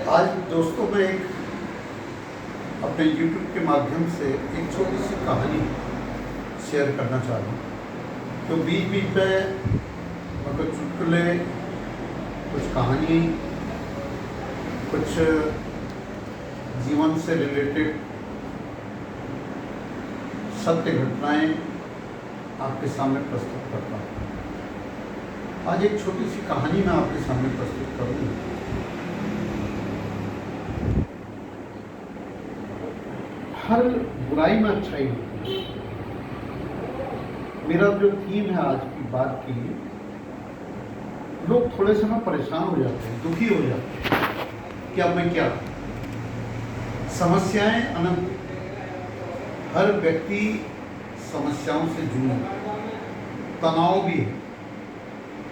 आज दोस्तों मैं एक अपने YouTube के माध्यम से एक छोटी सी कहानी शेयर करना चाह रहा हूँ। तो बीच बीच में मतलब चुटकुले, कुछ कहानी, कुछ जीवन से रिलेटेड सत्य घटनाएं आपके सामने प्रस्तुत करता हूँ। आज एक छोटी सी कहानी मैं आपके सामने प्रस्तुत करूँगी। हर बुराई में अच्छाई होती है। मेरा जो थीम है आज की बात की, लोग थोड़े समय परेशान हो जाते हैं, दुखी हो जाते हैं कि अब मैं क्या करूं। समस्याएं अनंत, हर व्यक्ति समस्याओं से जूझ, तनाव भी है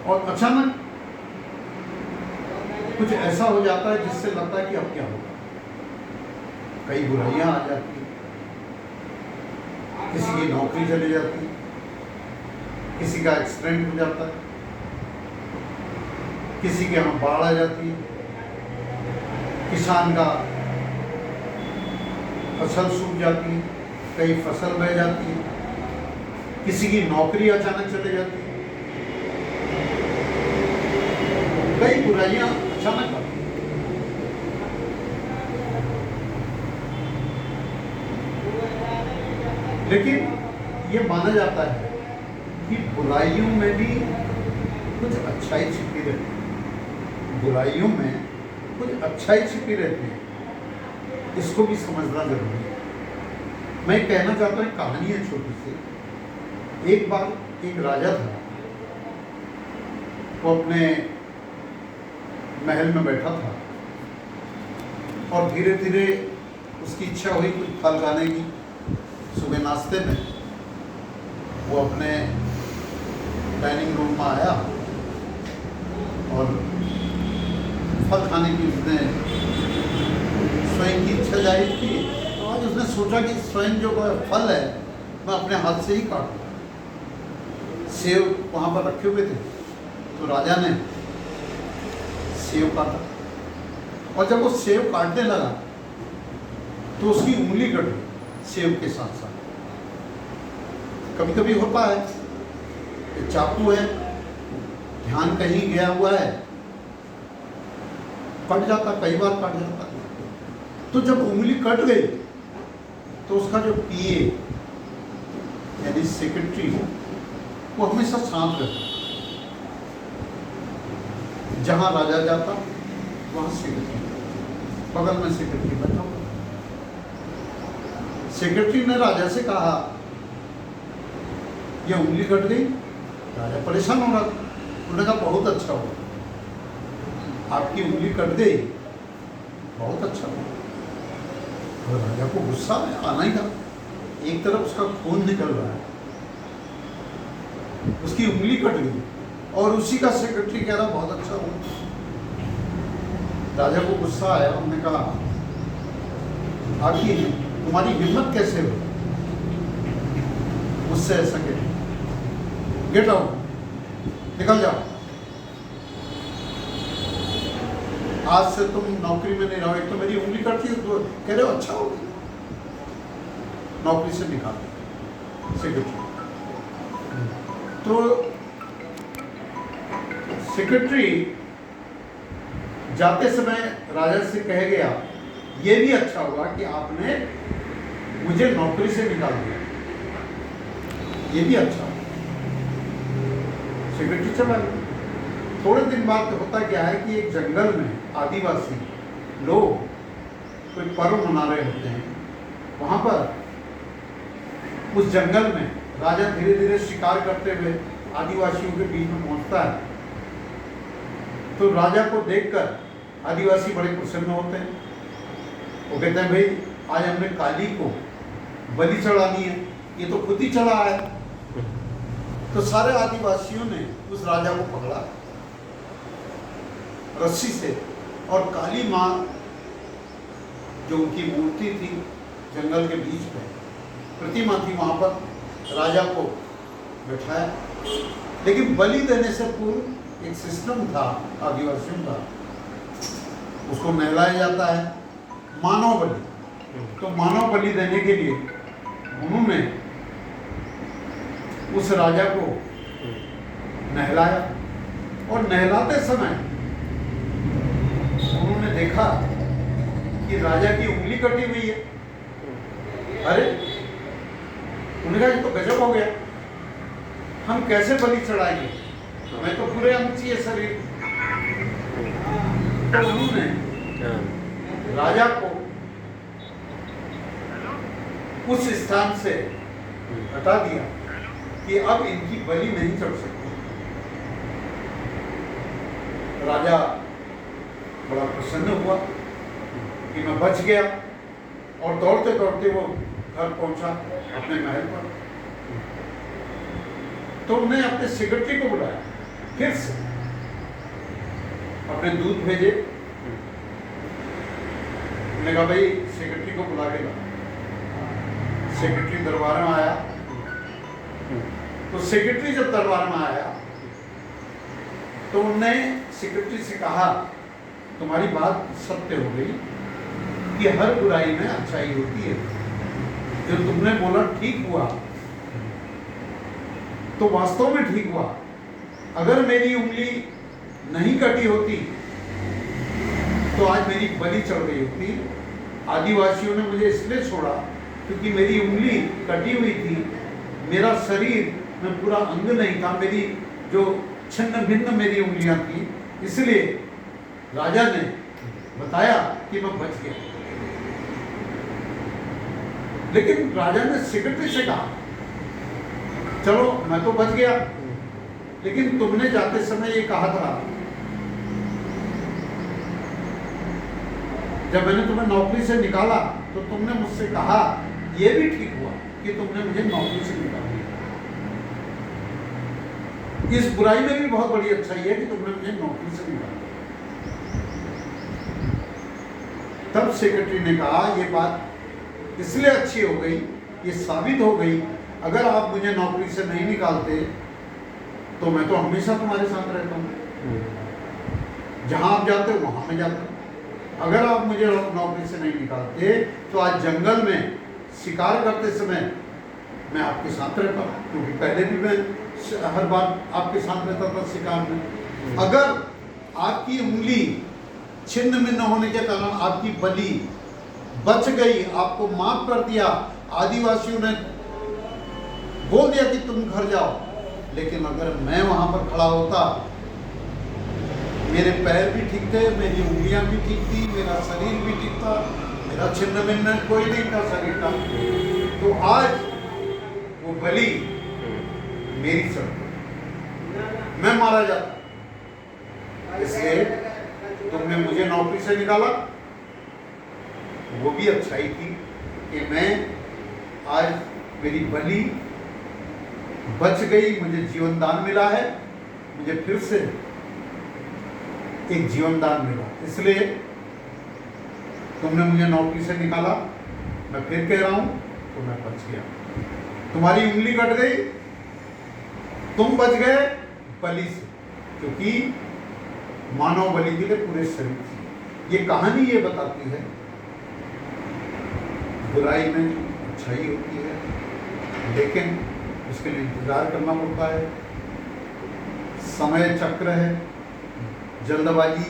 और अचानक कुछ ऐसा हो जाता है जिससे लगता है कि अब क्या होगा। कई बुराइयां आ जाती हैं, किसी की नौकरी चली जाती है, किसी का एक्सीडेंट हो जाता है, किसी के यहाँ बाढ़ आ जाती है, किसान का फसल सूख जाती है, कई फसल बह जाती है, किसी की नौकरी अचानक चली जाती है, कई बुराइयां अचानक आती हैं। लेकिन ये माना जाता है कि बुराइयों में भी कुछ अच्छाई छिपी रहती है। बुराइयों में कुछ अच्छाई छिपी रहती है, इसको भी समझना जरूरी है। मैं कहना चाहता हूँ, कहानी है छोटी सी। एक बार एक राजा था, वो अपने महल में बैठा था और धीरे धीरे उसकी इच्छा हुई कुछ फल खाने की। सुबह नाश्ते में वो अपने डाइनिंग रूम में आया और फल खाने की उसने स्वयं की इच्छा जाहिर की। तो आज उसने सोचा कि स्वयं जो फल है मैं अपने हाथ से ही काटूं। सेब वहाँ पर रखे हुए थे, तो राजा ने सेब काटा और जब वो सेब काटने लगा तो उसकी उंगली कट गई सेब के साथ साथ। कभी कभी होता है कि चाकू है, ध्यान कहीं गया हुआ है, कट जाता, कई बार कट जाता। तो जब उंगली कट गई तो उसका जो पीए यानी सेक्रेटरी वो हमेशा साथ रहता। जहां राजा जाता वहां सेक्रेटरी, बगल में सेक्रेटरी बैठा हुआ। सेक्रेटरी ने राजा से कहा, यह उंगली कट गई। राजा परेशान हो रहा था। उन्होंने कहा बहुत अच्छा हुआ, आपकी उंगली कट गई, बहुत अच्छा हुआ। और राजा को गुस्सा आना ही था। एक तरफ उसका खून निकल रहा है, उसकी उंगली कट गई और उसी का सेक्रेटरी कह रहा बहुत अच्छा हुआ। राजा को गुस्सा आया। उन्होंने कहा, आखिर तुम्हारी हिम्मत कैसे हो मुझसे ऐसा कहने? गेट आउट, निकल जाओ। आज से तुम नौकरी में नहीं रहो। एक तो मेरी उंगली कटती है, तो कह रहे हो अच्छा हो, नौकरी से निकाल सेक्रेटरी। तो सेक्रेटरी जाते समय राजा से कह गया, ये भी अच्छा हुआ कि आपने मुझे नौकरी से निकाल दिया, ये भी अच्छा। सेक्रेटरी चला गया। थोड़े दिन बाद होता क्या है कि एक जंगल में आदिवासी लोग कोई पर्व मना रहे होते हैं। वहां पर उस जंगल में राजा धीरे धीरे शिकार करते हुए आदिवासियों के बीच में पहुंचता है। तो राजा को देखकर आदिवासी बड़े प्रसन्न होते हैं। वो कहते हैं, भाई आज हमने काली को बलि चढ़ानी है, ये तो खुद ही चढ़ा है। तो सारे आदिवासियों ने उस राजा को पकड़ा रस्सी से और काली माँ जो उनकी मूर्ति थी जंगल के बीच में, प्रतिमा थी, वहां पर राजा को बैठाया। लेकिन बलि देने से पूर्व एक सिस्टम था आदिवासियों का, उसको नहलाया जाता है मानव बलि। तो मानव बलि देने के लिए उन्होंने उस राजा को नहलाया, और नहलाते समय उन्होंने देखा कि राजा की उंगली कटी हुई है। अरे, उन्होंने कहा ये तो गजब हो गया, हम कैसे बलि चढ़ाएंगे, हमें तो पूरे अंग चाहिए शरीर। तो उन्होंने राजा को उस स्थान से हटा दिया कि अब इनकी बलि नहीं चढ़ सकती। राजा बड़ा प्रसन्न हुआ कि मैं बच गया, और दौड़ते दौड़ते वो घर पहुंचा अपने महल पर। तो उन्होंने अपने सेक्रेटरी को बुलाया, फिर से अपने दूत भेजे। उन्होंने कहा भाई सेक्रेटरी को बुला के ला। सेक्रेटरी दरबार में आया। तो सेक्रेटरी जब दरबार में आया तो उन्होंने सेक्रेटरी से कहा, तुम्हारी बात सत्य हो गई कि हर बुराई में अच्छाई होती है, जो तुमने बोला ठीक हुआ, तो वास्तव में ठीक हुआ। अगर मेरी उंगली नहीं कटी होती तो आज मेरी बलि चढ़ गई होती। आदिवासियों ने मुझे इसलिए छोड़ा क्योंकि मेरी उंगली कटी हुई थी, मेरा शरीर में पूरा अंग नहीं था, मेरी जो छिन्न भिन्न मेरी उंगलियां थी, इसलिए राजा ने बताया कि मैं बच गया। लेकिन राजा ने सेक्रेटरी से कहा, चलो मैं तो बच गया, लेकिन तुमने जाते समय ये कहा था, जब मैंने तुम्हें नौकरी से निकाला तो तुमने मुझसे कहा, यह भी ठीक हुआ कि तुमने मुझे नौकरी से निकाल दिया। इस बुराई में भी बहुत बड़ी अच्छाई है कि तुमने मुझे नौकरी से निकाल दिया। तब सेक्रेटरी ने कहा, यह बात इसलिए अच्छी हो गई, ये साबित हो गई, अगर आप मुझे नौकरी से नहीं निकालते तो मैं तो हमेशा तुम्हारे साथ रहता हूँ, जहां आप जाते हो वहां मैं जाता हूँ। अगर आप मुझे नौकरी से नहीं निकालते तो आज जंगल में शिकार करते समय मैं आपके साथ रहता हूँ, क्योंकि पहले भी मैं हर बार आपके साथ रहता था शिकार में। अगर आपकी उंगली छिन्न भिन्न होने के कारण आपकी बलि बच गई, आपको माफ कर दिया, आदिवासियों ने बोल दिया कि तुम घर जाओ, लेकिन अगर मैं वहां पर खड़ा होता, मेरे पैर भी ठीक थे, मेरी उंगलियां भी ठीक थी, मेरा शरीर भी ठीक था, मेरा छिन्न भिन्न कोई नहीं था शरीर का, तो आज वो बलि मेरी चढ़ती, मैं मारा जाता। इसलिए तुमने मुझे नौकरी से निकाला, वो भी अच्छाई थी कि मैं आज मेरी बलि बच गई, मुझे जीवन दान मिला है, मुझे फिर से एक जीवन दान मिला। इसलिए तुमने मुझे नौकरी से निकाला, मैं फिर कह रहा हूं, तो मैं बच गया। तुम्हारी उंगली कट गई, तुम बच गए बलि से, क्योंकि मानव बलि के लिए पूरे शरीर से। ये कहानी ये बताती है बुराई में अच्छाई होती है, लेकिन उसके लिए इंतजार करना पड़ता है, समय चक्र है। जल्दबाजी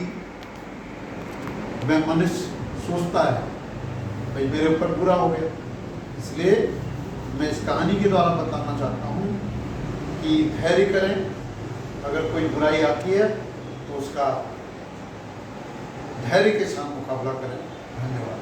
में मनुष्य सोचता है भाई मेरे ऊपर बुरा हो गया। इसलिए मैं इस कहानी के द्वारा बताना चाहता हूँ कि धैर्य करें, अगर कोई बुराई आती है तो उसका धैर्य के साथ मुकाबला करें। धन्यवाद।